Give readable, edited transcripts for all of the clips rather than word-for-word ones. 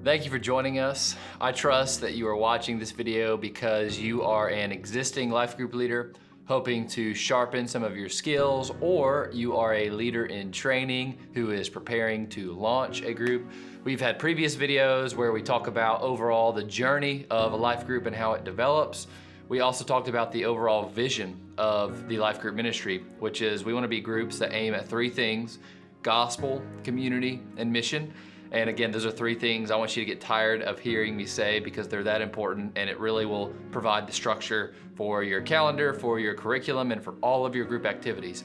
Thank you for joining us. I trust that you are watching this video because you are an existing life group leader hoping to sharpen some of your skills, or you are a leader in training who is preparing to launch a group. We've had previous videos where we talk about overall the journey of a life group and how it develops. We also talked about the overall vision of the life group ministry, which is we want to be groups that aim at three things: gospel, community, and mission. And again, those are three things I want you to get tired of hearing me say because they're that important, and it really will provide the structure for your calendar, for your curriculum, and for all of your group activities.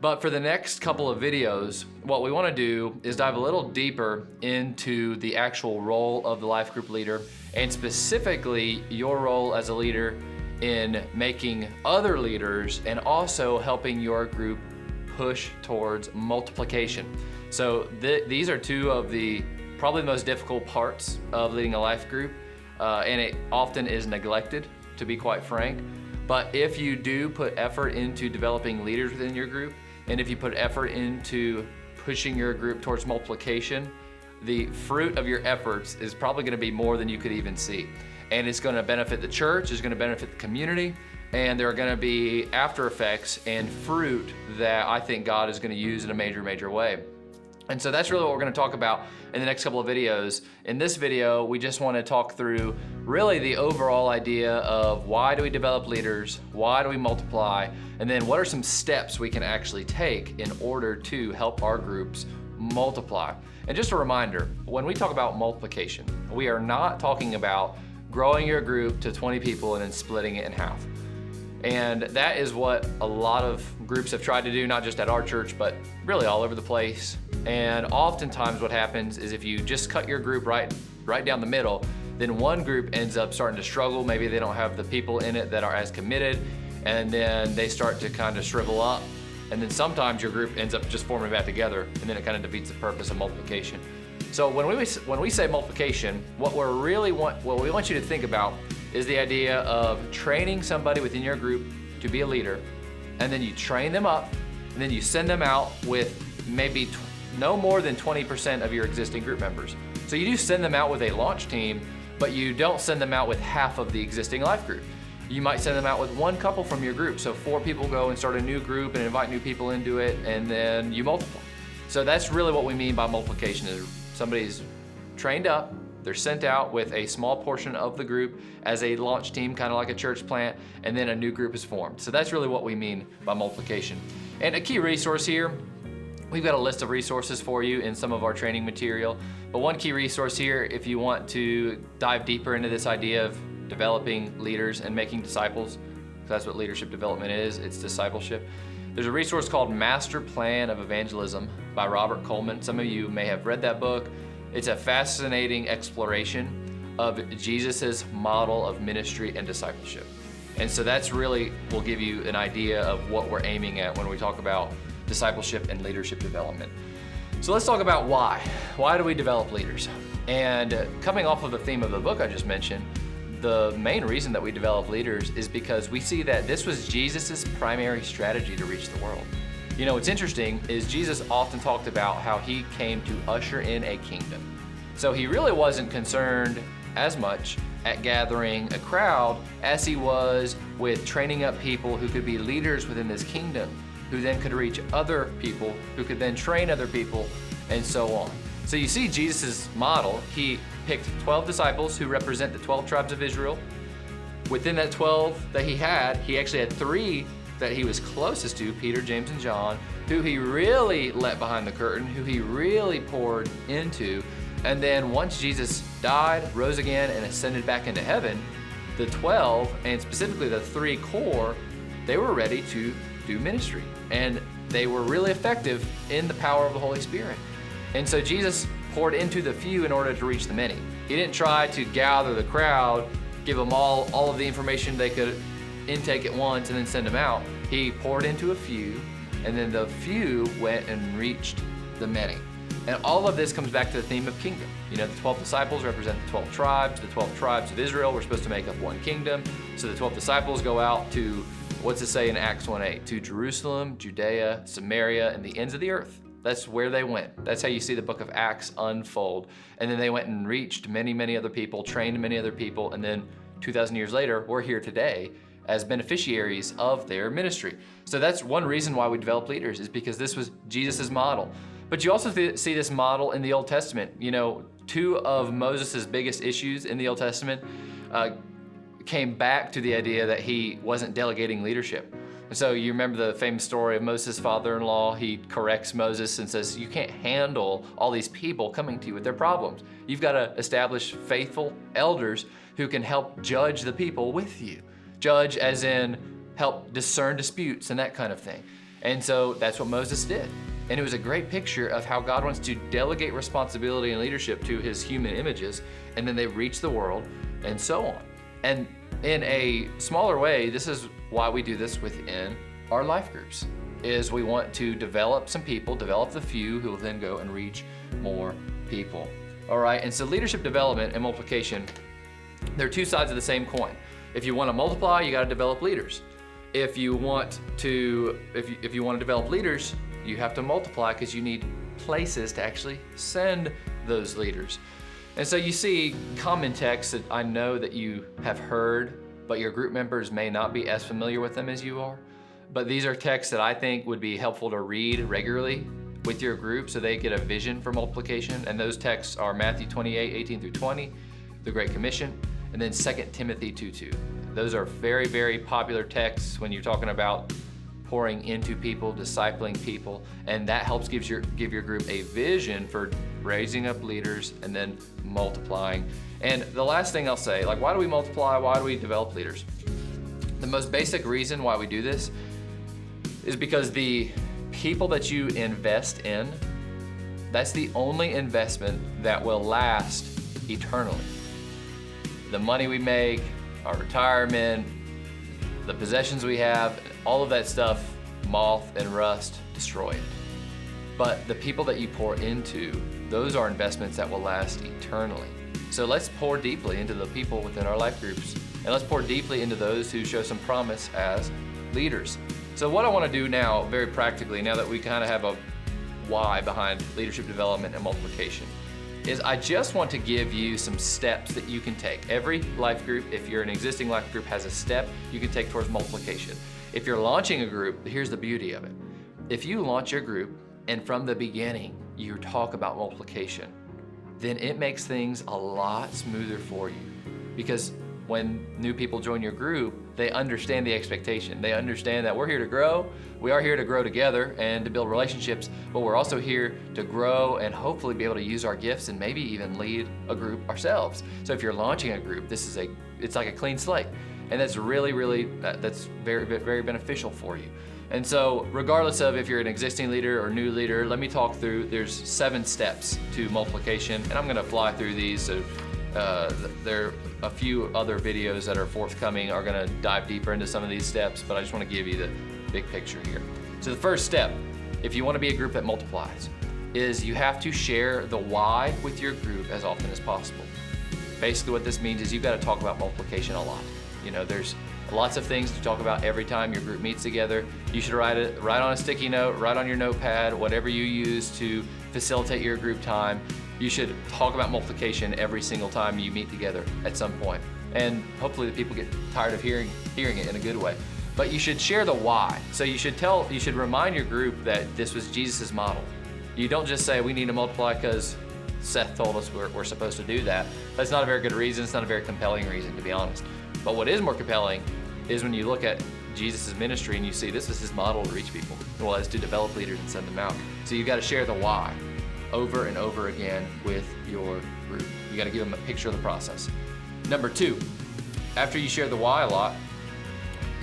But for the next couple of videos, what we want to do is dive a little deeper into the actual role of the life group leader, and specifically your role as a leader in making other leaders and also helping your group push towards multiplication. So these are two of the probably the most difficult parts of leading a life group, and it often is neglected, to be quite frank. But if you do put effort into developing leaders within your group, and if you put effort into pushing your group towards multiplication, the fruit of your efforts is probably going to be more than you could even see. And it's going to benefit the church, it's going to benefit the community, and there are going to be after effects and fruit that I think God is going to use in a major way. And so that's really what we're going to talk about in the next couple of videos. In this video, we just want to talk through really the overall idea of why do we develop leaders, why do we multiply, and then what are some steps we can actually take in order to help our groups multiply. And just a reminder, when we talk about multiplication, we are not talking about growing your group to 20 people and then splitting it in half. And that is what a lot of groups have tried to do, not just at our church, but really all over the place. And oftentimes what happens is if you just cut your group right down the middle, then one group ends up starting to struggle. Maybe they don't have the people in it that are as committed, and then they start to kind of shrivel up. And then sometimes your group ends up just forming back together, and then it kind of defeats the purpose of multiplication. So when we say multiplication, what we want you to think about is the idea of training somebody within your group to be a leader, and then you train them up, and then you send them out with maybe no more than 20% of your existing group members. So you do send them out with a launch team, but you don't send them out with half of the existing life group. You might send them out with one couple from your group. So 4 people go and start a new group and invite new people into it, and then you multiply. So that's really what we mean by multiplication, is somebody's trained up, they're sent out with a small portion of the group as a launch team, kind of like a church plant, and then a new group is formed. So that's really what we mean by multiplication. And a key resource here, we've got a list of resources for you in some of our training material, but one key resource here, if you want to dive deeper into this idea of developing leaders and making disciples, because that's what leadership development is, it's discipleship. There's a resource called Master Plan of Evangelism by Robert Coleman. Some of you may have read that book. It's a fascinating exploration of Jesus's model of ministry and discipleship. And so that's really will give you an idea of what we're aiming at when we talk about discipleship and leadership development. So let's talk about why. Why do we develop leaders? And coming off of the theme of the book I just mentioned, the main reason that we develop leaders is because we see that this was Jesus's primary strategy to reach the world. You know, what's interesting is Jesus often talked about how he came to usher in a kingdom. So he really wasn't concerned as much at gathering a crowd as he was with training up people who could be leaders within this kingdom, who then could reach other people, who could then train other people, and so on. So you see Jesus's model. He picked 12 disciples who represent the 12 tribes of Israel. Within that 12 that he actually had 3 that he was closest to, Peter, James, and John, who he really let behind the curtain, who he really poured into. And then once Jesus died, rose again, and ascended back into heaven, the 12, and specifically the 3 core, they were ready to do ministry. And they were really effective in the power of the Holy Spirit. And so Jesus poured into the few in order to reach the many. He didn't try to gather the crowd, give them all of the information they could intake at once and then send them out. He poured into a few, and then the few went and reached the many. And all of this comes back to the theme of kingdom. You know, the 12 disciples represent the 12 tribes. The 12 tribes of Israel were supposed to make up one kingdom. So the 12 disciples go out to, what's it say in Acts 1:8? To Jerusalem, Judea, Samaria, and the ends of the earth. That's where they went. That's how you see the book of Acts unfold. And then they went and reached many, many other people, trained many other people, and then 2,000 years later, we're here today as beneficiaries of their ministry. So that's one reason why we develop leaders, is because this was Jesus's model. But you also see this model in the Old Testament. You know, two of Moses' biggest issues in the Old Testament came back to the idea that he wasn't delegating leadership. And so you remember the famous story of Moses' father-in-law. He corrects Moses and says, you can't handle all these people coming to you with their problems. You've got to establish faithful elders who can help judge the people with you. Judge as in help discern disputes and that kind of thing. And so that's what Moses did. And it was a great picture of how God wants to delegate responsibility and leadership to his human images, and then they reach the world and so on. And in a smaller way, this is why we do this within our life groups, is we want to develop some people, develop the few who will then go and reach more people. All right, and so leadership development and multiplication, they're two sides of the same coin. If you want to multiply, you got to develop leaders. If you want to develop leaders, you have to multiply because you need places to actually send those leaders. And so you see common texts that I know that you have heard, but your group members may not be as familiar with them as you are. But these are texts that I think would be helpful to read regularly with your group so they get a vision for multiplication. And those texts are Matthew 28:18-20, the Great Commission, and then 2 Timothy 2:2. Those are very, very popular texts when you're talking about pouring into people, discipling people, and that helps give your group a vision for raising up leaders and then multiplying. And the last thing I'll say, like, why do we multiply? Why do we develop leaders? The most basic reason why we do this is because the people that you invest in, that's the only investment that will last eternally. The money we make, our retirement, the possessions we have, all of that stuff, moth and rust destroy it. But the people that you pour into, those are investments that will last eternally. So let's pour deeply into the people within our life groups, and let's pour deeply into those who show some promise as leaders. So what I want to do now, very practically, now that we kind of have a why behind leadership development and multiplication, is I just want to give you some steps that you can take. Every life group, if you're an existing life group, has a step you can take towards multiplication. If you're launching a group, here's the beauty of it. If you launch your group and from the beginning you talk about multiplication, then it makes things a lot smoother for you. Because when new people join your group, they understand the expectation. They understand that we're here to grow. We are here to grow together and to build relationships, but we're also here to grow and hopefully be able to use our gifts and maybe even lead a group ourselves. So if you're launching a group, it's like a clean slate. And that's that's very, very beneficial for you. And so regardless of if you're an existing leader or new leader, let me talk through, there's 7 steps to multiplication, and I'm gonna fly through these. So there are a few other videos that are forthcoming are gonna dive deeper into some of these steps, but I just wanna give you the big picture here. So the first step, if you wanna be a group that multiplies, is you have to share the why with your group as often as possible. Basically what this means is you've gotta talk about multiplication a lot. You know, there's lots of things to talk about every time your group meets together. You should write on a sticky note, write on your notepad, whatever you use to facilitate your group time. You should talk about multiplication every single time you meet together at some point. And hopefully the people get tired of hearing it in a good way. But you should share the why. So you should remind your group that this was Jesus's model. You don't just say we need to multiply because Seth told us we're supposed to do that. That's not a very good reason. It's not a very compelling reason, to be honest. But what is more compelling is when you look at Jesus' ministry and you see this is his model to reach people. Well, is to develop leaders and send them out. So you've got to share the why over and over again with your group. You got to give them a picture of the process. Number 2, after you share the why a lot,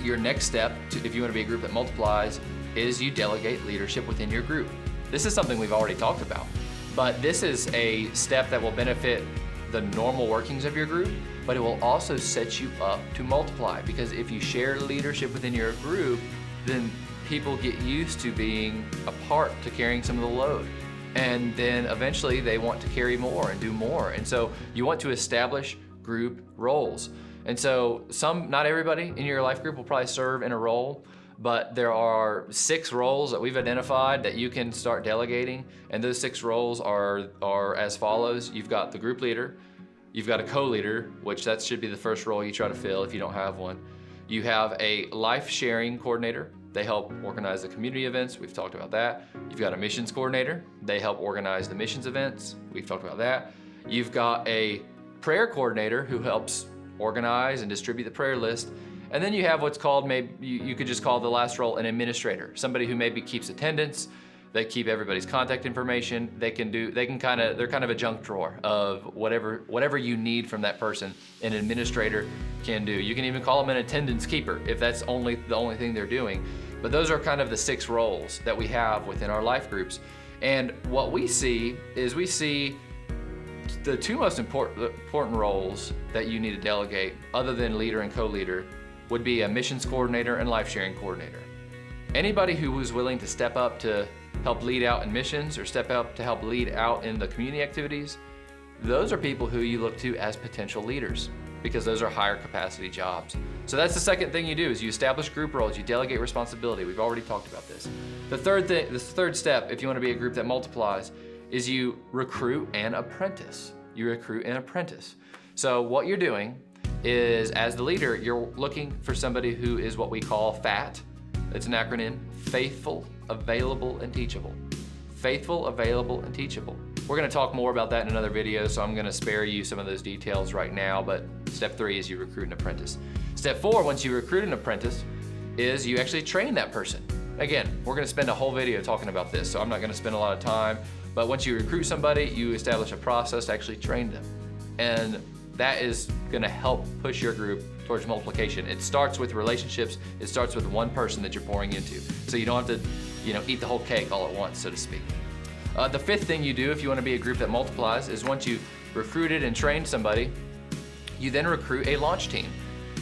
your next step, if you want to be a group that multiplies, is you delegate leadership within your group. This is something we've already talked about, but this is a step that will benefit the normal workings of your group, but it will also set you up to multiply, because if you share leadership within your group, then people get used to being a part, to carrying some of the load. And then eventually they want to carry more and do more. And so you want to establish group roles. And so not everybody in your life group will probably serve in a role, but there are 6 roles that we've identified that you can start delegating, and those 6 roles are as follows. You've got the group leader, you've got a co-leader, which that should be the first role you try to fill if you don't have one. You have a life sharing coordinator. They help organize the community events. We've talked about that. You've got a missions coordinator. They help organize the missions events. We've talked about that. You've got a prayer coordinator who helps organize and distribute the prayer list. And then you have what's called, maybe you could just call the last role an administrator, somebody who maybe keeps attendance, they keep everybody's contact information, they're kind of a junk drawer of whatever you need from that person, an administrator can do. You can even call them an attendance keeper if that's the only thing they're doing. But those are kind of the 6 roles that we have within our life groups. And what we see is the 2 most important roles that you need to delegate, other than leader and co-leader, would be a missions coordinator and life sharing coordinator. Anybody who is willing to step up to help lead out in missions or step up to help lead out in the community activities, those are people who you look to as potential leaders because those are higher capacity jobs. So that's the second thing you do, is you establish group roles, you delegate responsibility. We've already talked about this. The third step, if you want to be a group that multiplies, is you recruit an apprentice. You recruit an apprentice. So what you're doing is, as the leader, you're looking for somebody who is what we call FAT. It's an acronym: faithful, available, and teachable. Faithful, available, and teachable. We're gonna talk more about that in another video, so I'm gonna spare you some of those details right now, but step 3 is you recruit an apprentice. Step 4, once you recruit an apprentice, is you actually train that person. Again, we're gonna spend a whole video talking about this, so I'm not gonna spend a lot of time, but once you recruit somebody, you establish a process to actually train them. And that is gonna help push your group towards multiplication. It starts with relationships. It starts with one person that you're pouring into. So you don't have to, eat the whole cake all at once, so to speak. The 5th thing you do if you wanna be a group that multiplies is, once you've recruited and trained somebody, you then recruit a launch team.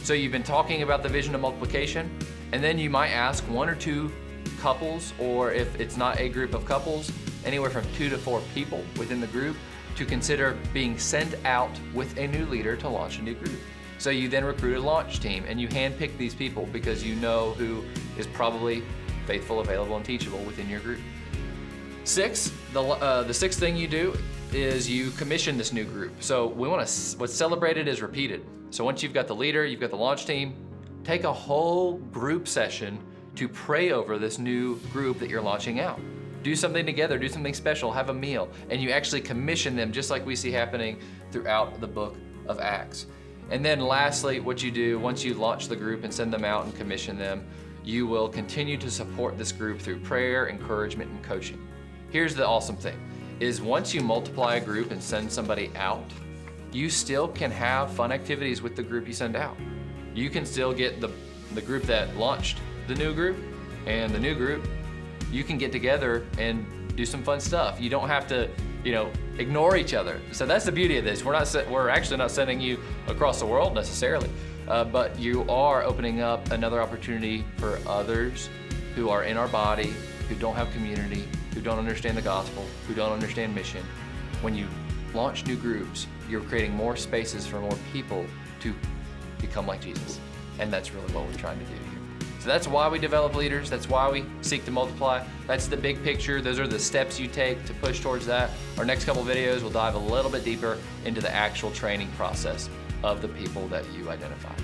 So you've been talking about the vision of multiplication, and then you might ask 1 or 2 couples, or if it's not a group of couples, anywhere from 2 to 4 people within the group, to consider being sent out with a new leader to launch a new group. So you then recruit a launch team, and you handpick these people because you know who is probably faithful, available, and teachable within your group. 6, the 6th thing you do is you commission this new group. So what's celebrated is repeated. So once you've got the leader, you've got the launch team, take a whole group session to pray over this new group that you're launching out. Do something together, do something special, have a meal, and you actually commission them, just like we see happening throughout the book of Acts. And then lastly, what you do once you launch the group and send them out and commission them, you will continue to support this group through prayer, encouragement, and coaching. Here's the awesome thing, is once you multiply a group and send somebody out, you still can have fun activities with the group you send out. You can still get the group that launched the new group and the new group, you can get together and do some fun stuff. You don't have to, ignore each other. So that's the beauty of this. We're actually not sending you across the world necessarily, but you are opening up another opportunity for others who are in our body, who don't have community, who don't understand the gospel, who don't understand mission. When you launch new groups, you're creating more spaces for more people to become like Jesus. And that's really what we're trying to do here. So that's why we develop leaders. That's why we seek to multiply. That's the big picture. Those are the steps you take to push towards that. Our next couple videos will dive a little bit deeper into the actual training process of the people that you identify.